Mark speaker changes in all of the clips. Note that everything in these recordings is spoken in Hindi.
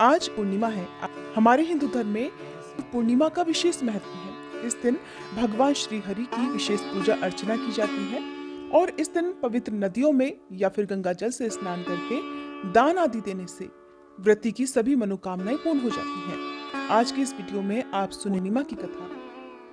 Speaker 1: आज पूर्णिमा है। हमारे हिंदू धर्म में पूर्णिमा का विशेष महत्व है। इस दिन भगवान श्री हरि की विशेष पूजा अर्चना की जाती है और इस दिन पवित्र नदियों में या फिर गंगा जल से स्नान करके दान आदि देने से व्रती की सभी मनोकामनाएं पूर्ण हो जाती हैं। आज की इस वीडियो में आप सुने पूर्णिमा की कथा।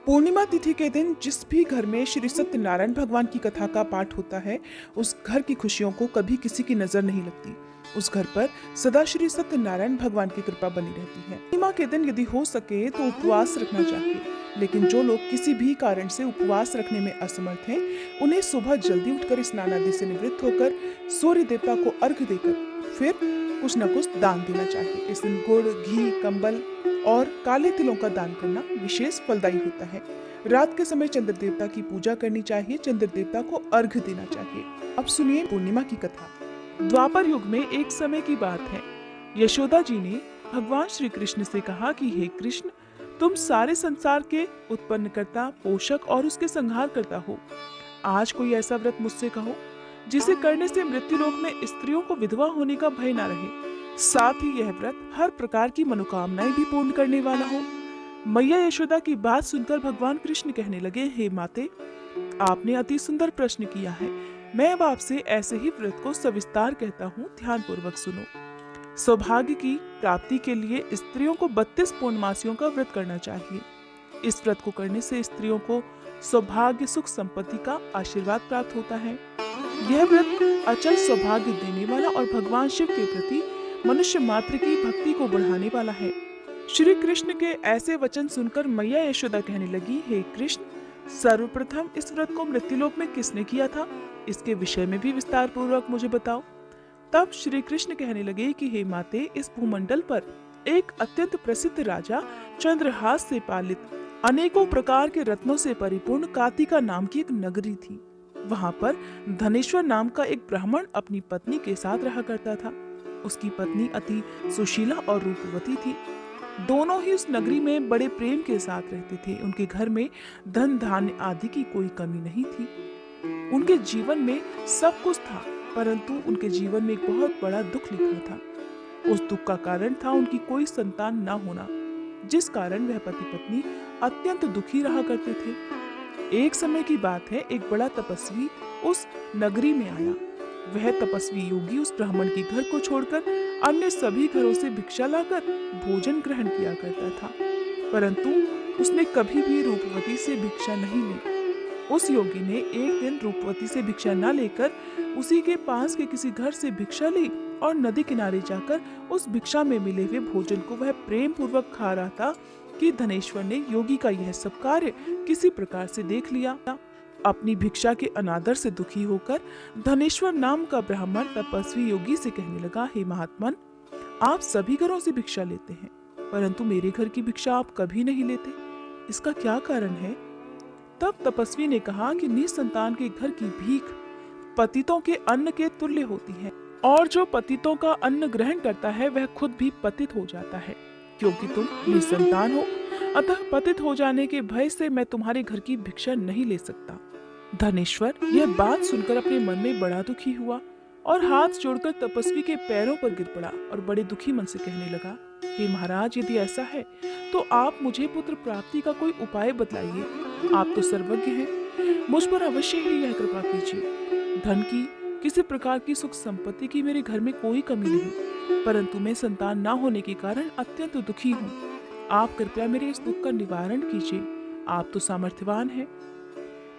Speaker 1: पूर्णिमा तिथि के दिन जिस भी घर में श्री सत्यनारायण भगवान की कथा का पाठ होता है, उस घर की खुशियों को कभी किसी की नजर नहीं लगती। उस घर पर सदा श्री सत्यनारायण भगवान की कृपा बनी रहती है। पूर्णिमा के दिन यदि हो सके तो उपवास रखना चाहिए, लेकिन जो लोग किसी भी कारण से उपवास रखने में असमर्थ हैं, उन्हें सुबह जल्दी उठकर स्नान आदि से निवृत्त होकर सूर्य देवता को अर्घ्य देकर फिर कुछ न कुछ दान देना चाहिए। इस दिन गुड़, घी, कंबल और काले तिलों का दान करना विशेष फलदायी होता है। रात के समय चंद्र देवता की पूजा करनी चाहिए, चंद्र देवता को अर्घ्य देना चाहिए। अब सुनिए पूर्णिमा की कथा। द्वापर युग में एक समय की बात है। यशोदा जी ने भगवान श्री कृष्ण से कहा कि हे कृष्ण, तुम सारे संसार के उत्पन्नकर्ता, पोषक और उसके संहार करता हो। आज कोई ऐसा व्रत मुझसे कहो जिसे करने से मृत्युलोक में स्त्रियों को विधवा होने का भय न रहे, साथ ही यह व्रत हर प्रकार की मनोकामनाएं भी पूर्ण करने वाला हो। मैया यशोदा की बात सुनकर भगवान कृष्ण कहने लगे, हे माते, आपने अति सुंदर प्रश्न किया है। मैं अब आपसे ऐसे ही व्रत को सविस्तार कहता हूँ, ध्यान पूर्वक सुनो। सौभाग्य की प्राप्ति के लिए स्त्रियों को 32 पूर्णमासियों का व्रत करना चाहिए। इस व्रत को करने से स्त्रियों को सौभाग्य, सुख, संपत्ति का आशीर्वाद प्राप्त होता है। यह व्रत अचल सौभाग्य देने वाला और भगवान शिव के प्रति मनुष्य मात्र की भक्ति को बढ़ाने वाला है। श्री कृष्ण के ऐसे वचन सुनकर मैया यशोदा कहने लगी, हे कृष्ण, सर्वप्रथम इस व्रत को मृत्युलोक में किसने किया था, इसके विषय में भी विस्तार पूर्वक मुझे बताओ। तब श्री कृष्ण कहने लगे कि हे माते, इस भूमंडल पर एक अत्यंत प्रसिद्ध राजा, चंद्रहास से पालित अनेकों प्रकार के रत्नों से परिपूर्ण कातिका नाम की एक नगरी थी। वहाँ पर धनेश्वर नाम का एक ब्राह्मण अपनी पत्नी के साथ रहा करता था। उसकी पत्नी अति सुशीला और रूपवती थी। दोनों ही उस नगरी में बड़े प्रेम के साथ रहते थे। उनके घर में धन धान्य आदि की कोई कमी नहीं थी। उनके जीवन में सब कुछ था, परंतु उनके जीवन में एक बहुत बड़ा दुख लिखा था। उस दुख का कारण था उनकी कोई संतान न होना, जिस कारण वह पति पत्नी अत्यंत दुखी रहा करते थे। एक समय की बात है, एक बड़ा तपस्वी उस नगरी में आया। वह तपस्वी योगी उस ब्राह्मण के घर को छोड़कर अन्य सभी घरों से भिक्षा लाकर भोजन ग्रहण किया करता था, परंतु उसने कभी भी रूपवती से भिक्षा नहीं ली। उस योगी ने एक दिन रूपवती से भिक्षा न लेकर उसी के पास के किसी घर से भिक्षा ली और नदी किनारे जाकर उस भिक्षा में मिले हुए भोजन को वह प्रेम पूर्वक खा रहा था कि धनेश्वर ने योगी का यह सब कार्य किसी प्रकार से देख लिया। अपनी भिक्षा के अनादर से दुखी होकर धनेश्वर नाम का ब्राह्मण तपस्वी योगी से कहने लगा, हे महात्मन, आप सभी घरों से भिक्षा लेते हैं, परंतु मेरे घर की भिक्षा आप कभी नहीं लेते, इसका क्या कारण है? तब तपस्वी ने कहा कि निसंतान के घर की भीख पतितों के अन्न के तुल्य होती है, और जो पतितों का अन्न ग्रहण करता है वह खुद भी पतित हो जाता है। क्योंकि तुम निसंतान हो, अतः पतित हो जाने के भय से मैं तुम्हारे घर की भिक्षा नहीं ले सकता। धनेश्वर यह बात सुनकर अपने मन में बड़ा दुखी हुआ और हाथ जोड़कर तपस्वी के पैरों पर गिर पड़ा और बड़े दुखी मन से कहने लगा, हे महाराज, यदि ऐसा है तो आप मुझे पुत्र प्राप्ति का कोई उपाय बतलाइए। आप तो सर्वज्ञ हैं, मुझ पर अवश्य ही यह कृपा कीजिए। धन की, किसी प्रकार की सुख संपत्ति की मेरे घर में कोई कमी नहीं, परंतु मैं संतान न होने के कारण अत्यंत दुखी हूँ। आप कृपया मेरे इस दुख का निवारण कीजिए, आप तो सामर्थ्यवान हैं।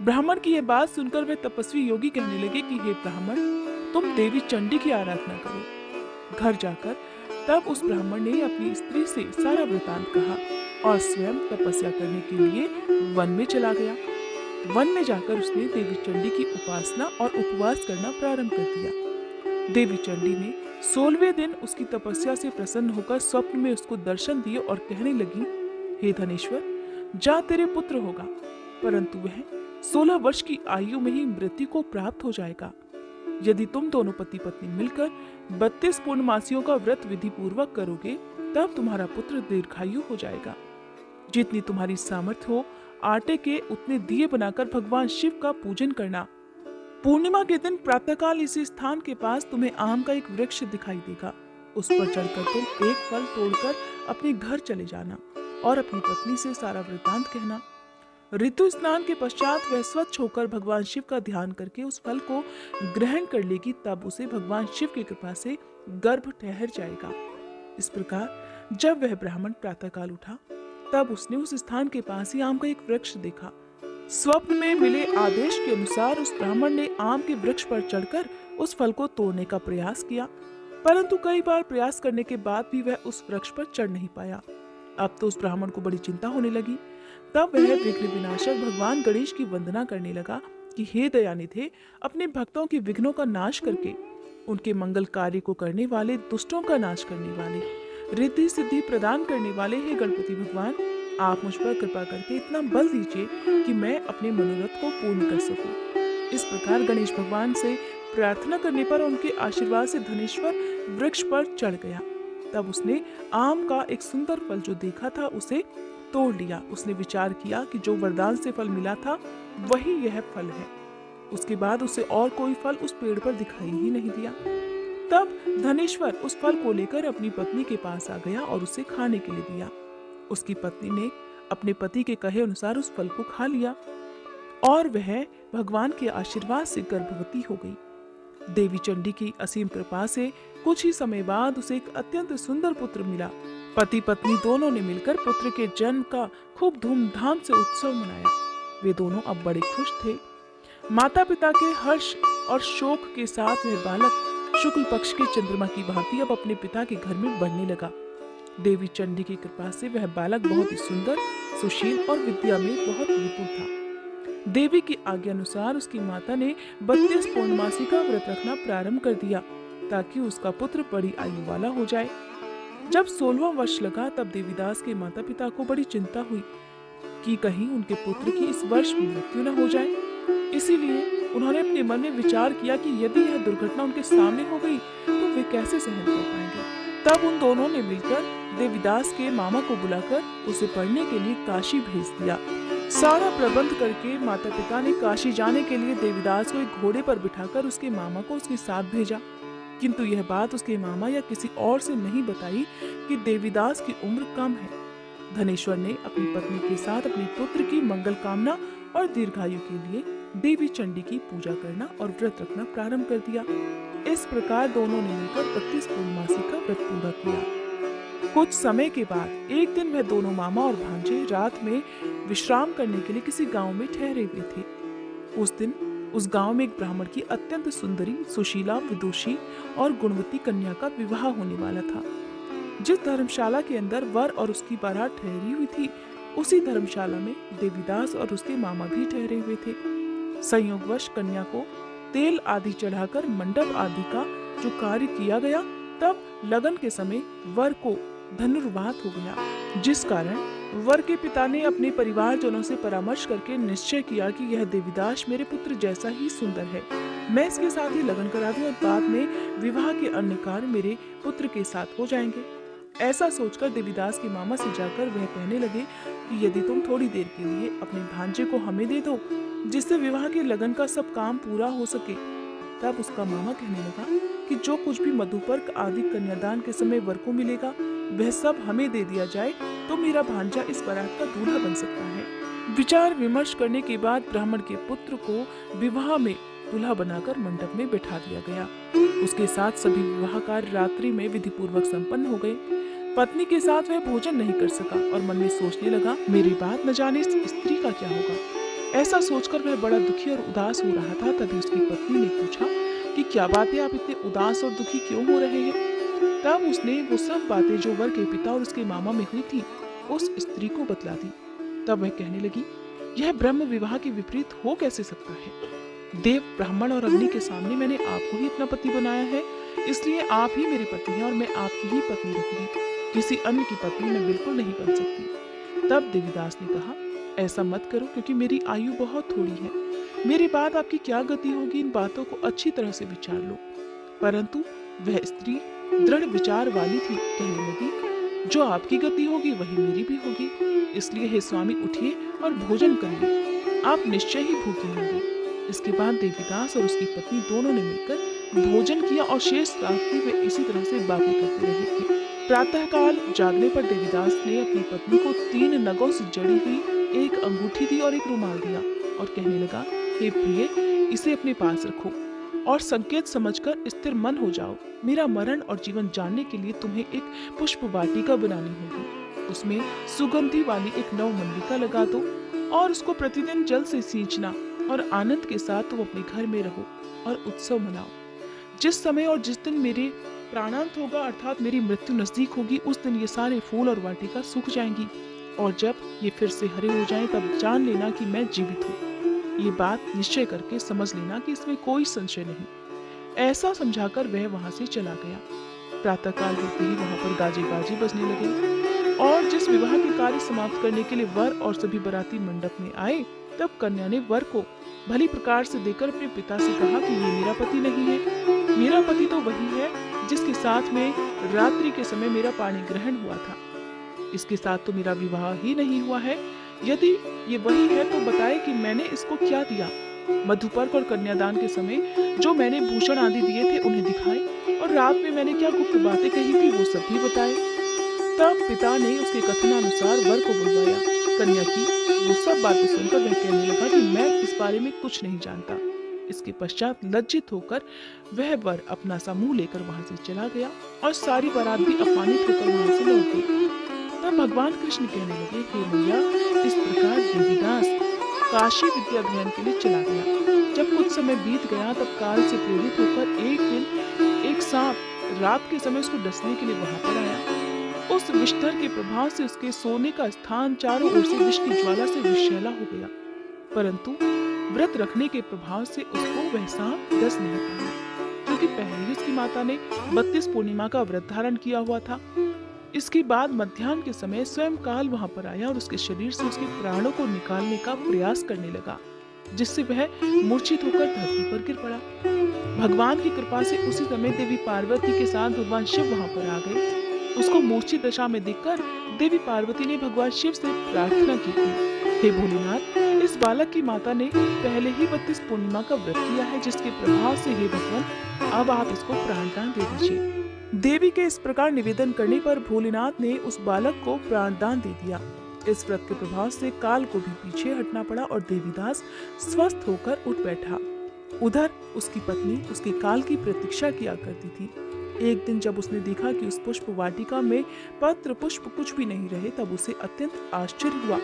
Speaker 1: ब्राह्मण की यह बात सुनकर वह तपस्वी योगी कहने लगे कि हे ब्राह्मण, तुम देवी चंडी की आराधना करो। घर जाकर तब उस ब्राह्मण ने अपनी स्त्री से सारा वृतांत कहा और स्वयं तपस्या करने के लिए वन में चला गया। वन में जाकर उसने देवी चंडी की उपासना और उपवास करना प्रारंभ कर दिया। देवी चंडी ने 16वें दिन उसकी तपस्या से प्रसन्न होकर स्वप्न में उसको दर्शन दिए और कहने लगी, हे धनेश्वर, जा, तेरे पुत्र होगा, परंतु वह 16 वर्ष की आयु में ही मृत्यु को प्राप्त हो जाएगा। यदि तुम दोनों पति पत्नी मिलकर 32 पूर्णमासियों का व्रत विधि पूर्वक करोगे, तब तुम्हारा पुत्र दीर्घायु हो जाएगा। जितनी तुम्हारी सामर्थ्य हो, आटे के उतने दिए बनाकर भगवान शिव का पूजन करना। पूर्णिमा के दिन प्रातःकाल इसी स्थान के पास तुम्हें आम का एक वृक्ष दिखाई देगा। उस पर चढ़कर तुम एक फल तोड़कर अपने घर चले जाना और अपनी पत्नी से सारा वृत्तांत कहना। ऋतु स्नान के पश्चात वह स्वच्छ होकर भगवान शिव का ध्यान करके उस फल को ग्रहण कर लेगी, तब उसे भगवान शिव की कृपा से गर्भ ठहर जाएगा। इस प्रकार जब वह ब्राह्मण प्रातःकाल उठा तब उसने उस स्थान के पास ही आम का एक वृक्ष देखा। स्वप्न में मिले आदेश के अनुसार उस ब्राह्मण ने आम के वृक्ष पर चढ़कर उस फल को तोड़ने का प्रयास किया, परंतु कई बार प्रयास करने के बाद भी वह उस वृक्ष पर चढ़ नहीं पाया। अब तो उस ब्राह्मण को बड़ी चिंता होने लगी। तब वह विघ्न विनाशक भगवान गणेश की वंदना करने लगा कि हे दयानिधे, अपने भक्तों के विघ्नों का नाश करके उनके मंगल कार्य को करने वाले, दुष्टों का नाश करने वाले, रिद्धि सिद्धि प्रदान करने वाले, हे गणपति भगवान, आप मुझ पर कृपा करके इतना बल दीजिए कि मैं अपने मनोरथ को पूर्ण कर सकूं। इस प्रकार गणेश भगवान से प्रार्थना करने पर उनके आशीर्वाद से धनेश्वर वृक्ष पर चढ़ गया। तब उसने आम का एक सुंदर फल जो देखा था उसे तोड़ लिया। उसने विचार किया कि जो वरदान से फल मिला था वही यह फल है। उसके बाद उसे और कोई फल उस पेड़ पर दिखाई ही नहीं दिया। तब धनेश्वर उस फल को लेकर अपनी पत्नी के पास आ गया और उसे खाने के लिए दिया। उसकी पत्नी ने अपने पति के कहे अनुसार उस फल को खा लिया और वह भगवान के आशीर्वाद से गर्भवती हो गई। देवी चंडी की असीम कृपा से कुछ ही समय बाद उसे एक अत्यंत सुंदर पुत्र मिला। पति पत्नी दोनों ने मिलकर पुत्र के जन्म का खूब धूमधाम से उत्सव मनाया। वे दोनों अब बड़े खुश थे। माता पिता के हर्ष और शोक के साथ वह बालक शुक्ल पक्ष के चंद्रमा की भांति अब अपने पिता के घर में बढ़ने लगा। देवी चंडी की कृपा से वह बालक बहुत ही सुंदर, सुशील और विद्या में बहुत निपुण था। देवी की आज्ञा अनुसार उसकी माता ने 32 पूर्णमासी का व्रत रखना प्रारंभ कर दिया ताकि उसका पुत्र बड़ी आयु वाला हो जाए। जब 16वां वर्ष लगा तब देवीदास के माता पिता को बड़ी चिंता हुई कि कहीं उनके पुत्र की इस वर्ष मृत्यु न हो जाए। इसीलिए उन्होंने अपने मन में विचार किया कि यदि यह दुर्घटना उनके सामने हो गई तो वे कैसे सहन कर पाएंगे। तब उन दोनों ने मिलकर देवीदास के मामा को बुलाकर उसे पढ़ने के लिए काशी भेज दिया। सारा प्रबंध करके माता पिता ने काशी जाने के लिए देवीदास को एक घोड़े पर बिठाकर उसके मामा को उसके साथ भेजा। किंतु यह बात उसके मामा या किसी और से नहीं बताई कि देवीदास की उम्र कम है। धनेश्वर ने अपनी पत्नी के साथ अपने पुत्र की मंगल कामना और दीर्घायु के लिए देवी चंडी की पूजा करना और व्रत रखना प्रारंभ कर दिया। इस प्रकार दोनों ने मिलकर 32 पूर्णमासी का व्रत पूरा किया। कुछ समय के बाद एक दिन वह दोनों मामा और भांजे रात में विश्राम करने के लिए किसी गांव में ठहरे हुए थे। उस दिन उस गांव में एक ब्राह्मण की अत्यंत सुंदरी, सुशीला, विदुषी और गुणवती कन्या का विवाह होने वाला था। जिस धर्मशाला के अंदर वर और उसकी बारात ठहरी हुई थी, उसी धर्मशाला में देवीदास और उसके मामा भी ठहरे हुए थे। संयोगवश कन्या को तेल आदि चढ़ाकर मंडप आदि का जो कार्य किया गया, तब लगन के समय वर को धनुर्वात हो गया, जिस कारण वर के पिता ने अपने परिवारजनों से परामर्श करके निश्चय किया कि यह देवीदास मेरे पुत्र जैसा ही सुंदर है, मैं इसके साथ ही लगन करा दूं और बाद में विवाह के अन्य कार्य मेरे पुत्र के साथ हो जाएंगे। ऐसा सोचकर देवीदास के मामा से जाकर वह कहने लगे कि यदि तुम थोड़ी देर के लिए अपने भांजे को हमें दे दो, जिससे विवाह के लगन का सब काम पूरा हो सके। तब उसका मामा कहने लगा कि जो कुछ भी मधुपर्क आदि कन्यादान के समय वर को मिलेगा वह सब हमें दे दिया जाए तो मेरा भांजा इस बारात का दूल्हा बन सकता है। विचार विमर्श करने के बाद ब्राह्मण के पुत्र को विवाह में दूल्हा बनाकर मंडप में बैठा दिया गया। उसके साथ सभी विवाह कार्य रात्रि में विधि पूर्वक संपन्न हो गए। पत्नी के साथ वह भोजन नहीं कर सका और मन में सोचने लगा, मेरी बात न जाने इस स्त्री का क्या होगा। ऐसा सोचकर वह बड़ा दुखी और उदास हो रहा था। तभी उसकी पत्नी ने पूछा कि क्या बात है, आप इतने उदास और दुखी क्यों हो रहे हैं। तब उसने वो सब बातें जो वर के पिता और उसके मामा में हुई थी उस स्त्री को बतला दी। तब वह कहने लगी, यह ब्रह्म विवाह के विपरीत हो कैसे सकता है। देव, ब्राह्मण और अग्नि के सामने मैंने आपको ही अपना पति बनाया है, इसलिए आप ही मेरी पत्नी हैं और मैं आपकी ही पत्नी रहूंगी। किसी अन्य की पत्नी मैं बिल्कुल नहीं बन सकती। तब देवीदास ने कहा, ऐसा मत करो, क्योंकि मेरी आयु बहुत थोड़ी है। मेरे बाद आपकी क्या गति होगी, इन बातों को अच्छी तरह से विचार लो। परंतु वह स्त्री दृढ़ विचार वाली थी। कहने लगी, जो आपकी गति होगी वही मेरी भी होगी, इसलिए हे स्वामी उठिए और भोजन करिए, आप निश्चय ही भूखे होंगे। इसके बाद देवीदास और उसकी पत्नी दोनों ने मिलकर भोजन किया और शेष रात्रि वे इसी तरह से बातें करते रहे। प्रातःकाल जागने पर देवीदास ने अपनी पत्नी को 3 नगों से जड़ी हुई एक अंगूठी दी और एक रुमाल दिया और कहने लगा, हे प्रिय, इसे अपने पास रखो और संकेत समझकर स्थिर मन हो जाओ। मेरा मरण और जीवन जानने के लिए तुम्हें एक पुष्प वाटिका बनानी होगी। उसमें सुगंधि वाली एक नव मल्लिका लगा दो और उसको प्रतिदिन जल से सींचना और आनंद के साथ तुम अपने घर में रहो और उत्सव मनाओ। जिस समय और जिस दिन मेरे प्राणांत होगा अर्थात मेरी मृत्यु नजदीक होगी, उस दिन ये सारे फूल और वाटिका सूख जाएंगी और जब ये फिर से हरे हो जाएं तब जान लेना कि मैं जीवित हूँ। ये बात निश्चय करके समझ लेना कि इसमें कोई संशय नहीं। ऐसा समझाकर वह वहां से चला गया। प्रातःकाल होते ही वहां पर गाजे बाजे बजने लगे और जिस विवाह के कार्य समाप्त करने के लिए वर और सभी बाराती मंडप में आए, तब कन्या ने वर को भली प्रकार से देकर अपने पिता से कहा कि ये मेरा पति नहीं है। मेरा पति तो वही है जिसके साथ में रात्रि के समय मेरा पानी ग्रहण हुआ था। इसके साथ तो मेरा विवाह ही नहीं हुआ है। यदि ये वही है तो बताए कि मैंने इसको क्या दिया। मधुपर्क और कन्यादान के समय जो मैंने भूषण आदि दिए थे उन्हें दिखाए और रात में मैंने क्या गुप्त बातें कही थी वो सब भी बताए। तब पिता ने उसके कथनानुसार वर को बुलवाया। कन्या की वो सब बातें सुनकर वह कहने लगा कि मैं इस बारे में कुछ नहीं जानता। इसके पश्चात लज्जित होकर वह वर अपना सा मुंह लेकर वहां से चला गया और सारी बारात भी अपमानित होकर वहां से लौट गई। तब भगवान कृष्ण कहने लगे, हे मैया, इस प्रकार देवीदास काशी विद्या अध्ययन के लिए चला गया। जब कुछ समय बीत गया तब काल से प्रेरित होकर एक दिन एक सांप रात के समय उसको डसने के लिए वहां पर आया। उस विषधर के प्रभाव से उसके सोने का स्थान चारों ओर से विष की ज्वाला से विषैला हो गया, परंतु व्रत रखने के प्रभाव से उसको वह सांप डस नहीं पाया, क्योंकि पहले ही उसकी माता ने 32 पूर्णिमा का व्रत धारण किया हुआ था। इसके बाद मध्याह्न के समय स्वयं काल वहां पर आया और उसके शरीर से उसके प्राणों को निकालने का प्रयास करने लगा, जिससे वह मूर्छित होकर धरती पर गिर पड़ा। भगवान की कृपा से उसी समय देवी पार्वती के साथ भगवान शिव वहां पर आ गए। उसको मूर्छित दशा में देखकर देवी पार्वती ने भगवान शिव से प्रार्थना की थी, हे भोलेनाथ, इस बालक की माता ने पहले ही 32 पूर्णिमा का व्रत किया है, जिसके प्रभाव से हे भगवान अब आप इसको प्राणदान दे दीजिए। देवी के इस प्रकार निवेदन करने पर भोलेनाथ ने उस बालक को प्राणदान दे दिया। इस व्रत के प्रभाव से काल को भी पीछे हटना पड़ा और देवीदास स्वस्थ होकर उठ बैठा। उधर उसकी पत्नी उसके काल की प्रतीक्षा किया करती थी। एक दिन जब उसने देखा कि उस पुष्प वाटिका में पत्र पुष्प कुछ भी नहीं रहे, तब उसे अत्यंत आश्चर्य हुआ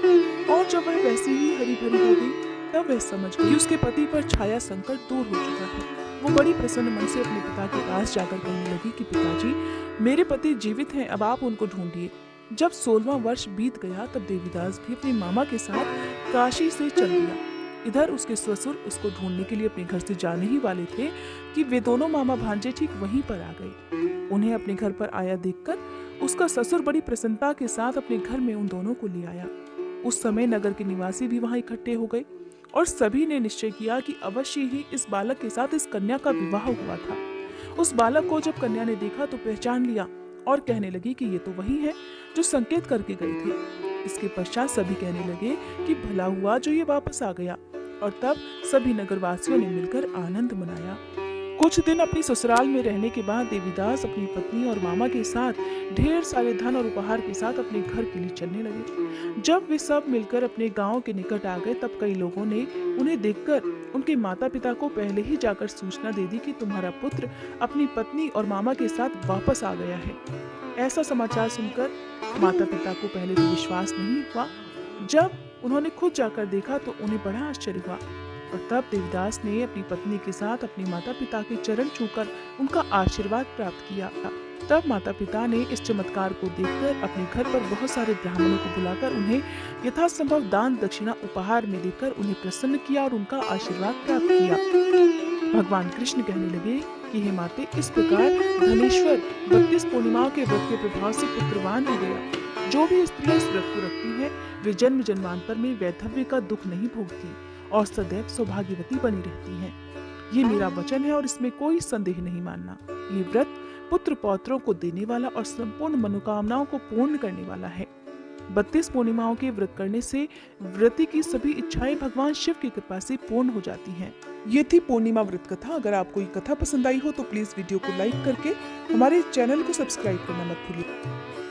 Speaker 1: और जब वह वैसी ही हरी भरी हो गई, तब वह समझ गई कि उसके पति पर छाया संकट दूर हो चुका है। वो बड़ी प्रसन्न मन से अपने पिता के पास जाकर कहने लगी कि पिताजी, मेरे पति जीवित हैं, अब आप उनको ढूंढिए। जब 16वां वर्ष बीत गया तब देवीदास भी अपने मामा के साथ काशी से चल दिया। इधर उसके ससुर उसको ढूंढने के लिए अपने घर से जाने ही वाले थे कि वे दोनों मामा भांजे ठीक वहीं पर आ गए। उन्हें अपने घर पर आया देखकर उसका ससुर बड़ी प्रसन्नता के साथ अपने घर में उन दोनों को ले आया। उस समय नगर के निवासी भी वहां इकट्ठे हो गए और सभी ने निश्चय किया कि अवश्य ही इस बालक के साथ इस कन्या का विवाह हुआ था। उस बालक को जब कन्या ने देखा तो पहचान लिया और कहने लगी कि ये तो वही है जो संकेत करके गए थे। इसके पश्चात सभी कहने लगे कि भला हुआ जो ये वापस आ गया, और तब सभी नगरवासियों ने मिलकर आनंद मनाया। कुछ दिन अपनी ससुराल में रहने के बाद देवीदास अपनी पत्नी और मामा के साथ ढेर सारे धन और उपहार के साथ अपने घर के लिए चलने लगे। जब वे सब मिलकर अपने गांव के निकट आ गए तब कई लोगों ने उन्हें देखकर उनके माता पिता को पहले ही जाकर सूचना दे दी कि तुम्हारा पुत्र अपनी पत्नी और मामा के साथ वापस आ गया है। ऐसा समाचार सुनकर माता पिता को पहले तो विश्वास नहीं हुआ। जब उन्होंने खुद जाकर देखा तो उन्हें बड़ा आश्चर्य हुआ और तब देवीदास ने अपनी पत्नी के साथ अपने माता पिता के चरण छूकर उनका आशीर्वाद प्राप्त किया। तब माता पिता ने इस चमत्कार को देखकर अपने घर पर बहुत सारे ब्राह्मणों को बुलाकर उन्हें यथासंभव दान दक्षिणा उपहार में देकर उन्हें प्रसन्न किया और उनका आशीर्वाद प्राप्त किया। भगवान कृष्ण कहने लगे कि हे माते, इस प्रकार धनेश्वर 32 पूर्णिमाओं के व्रत के प्रभाव से पुत्रवान हो गया। जो भी स्त्रियां इस व्रत को रखती है वे जन्म जन्मांतर में वैधव्य का दुख नहीं भोगती और सदैव सौभाग्यवती बनी रहती हैं। ये मेरा वचन है और इसमें कोई संदेह नहीं मानना। ये व्रत पुत्र पौत्रों को देने वाला और संपूर्ण मनोकामनाओं को पूर्ण करने वाला है। 32 पूर्णिमाओं के व्रत करने से व्रती की सभी इच्छाएं भगवान शिव की कृपा से पूर्ण हो जाती हैं। ये थी पूर्णिमा व्रत कथा। अगर आपको ये कथा पसंद आई हो तो प्लीज वीडियो को लाइक करके हमारे चैनल को सब्सक्राइब करना मत भूलिए।